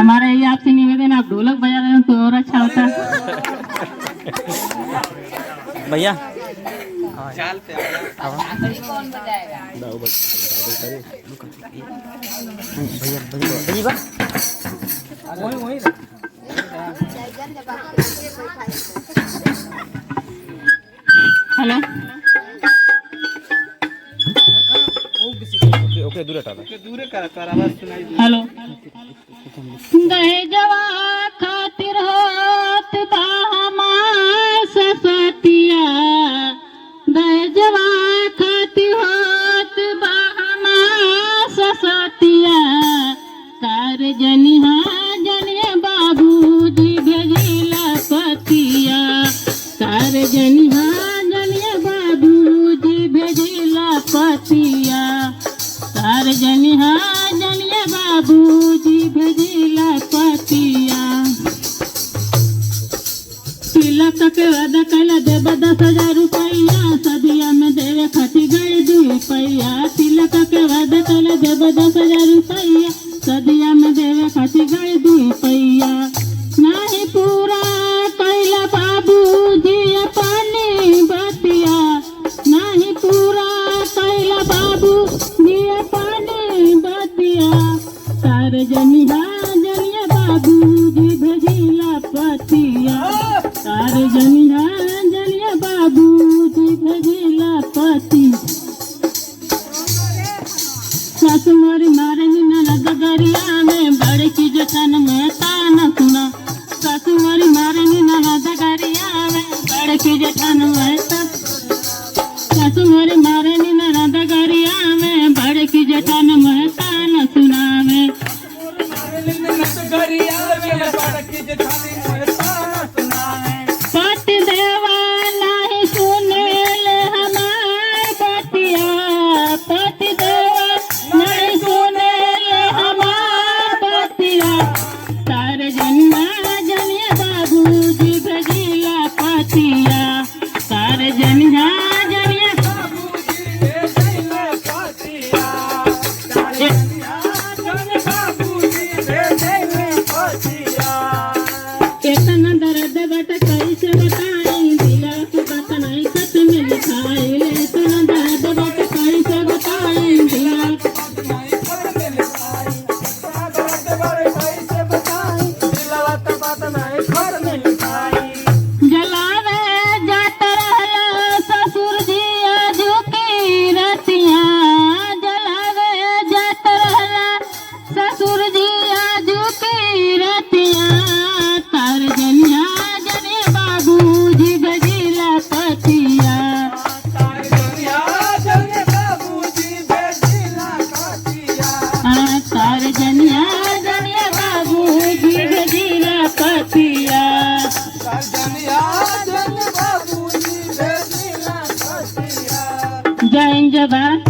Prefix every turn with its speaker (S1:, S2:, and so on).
S1: हमारा ये आपसे निवेदन, आप ढोलक बजा दें तो और अच्छा होता।
S2: भैया
S3: कौन बजाएगा?
S2: भैया
S1: हेलो
S2: ओके दूर
S1: हेलो। दहेजवा खातिर होत बा हमार ससतिया, दहेजवा खातिर होत बा हमार ससतिया। कार जनिहा जनिया बाबूजी भेजिला पतिया, कार जनिहा जनिया बाबूजी भेजिला पतिया, कार जनिहा जनिया बाबूजी भेजिला पतिया। तिलक के वादा कैला देब 10,000 रुपया, सदिया में देवे खातिर गई 2 रुपया। तिलक के वादा कैला देब 10,000 रुपया, सदिया में देवे खातिर गई 2 रुपया। नाही पूरा कैला बाबूजी अपनी बतिया, नाही पूरा कैला बाबूजी अपनी बतिया। तार जनिहा जनिया बाबूजी भेजिला पतिया, तार जनिहा जनिया बाबूजी भेजिला पति। सासु मोरी मारे ननद गरिया में, बड़की जेठन में ताना सुना। सासु मोरी मारे ननद गरिया में, बड़की जेठन में सासु मोरी मारे ननद गरिया में, बड़की जेठन में ताना सुनावे। पति देवा नाही सुनेले हमार बतिया, पति देवा नहीं सुनेले हमार बतिया। तार जनिया जनिया बाबूजी भेजिला पतिया, तार जनिया जनिया इतना दर्द बट कैसे बताई, दिला की बात नहीं खत में लिखाई। इतना दर्द बट कैसे बताई, दिला जलावे जात रहला ससुर जी आजू की रतिया, जलावे जात रहला ससुर जी आजू की रतिया। तार जनिया जनिया बाबूजी भेजिला पतिया, तार जनिया जनिया बाबूजी भेजिला पतिया। जय जवान।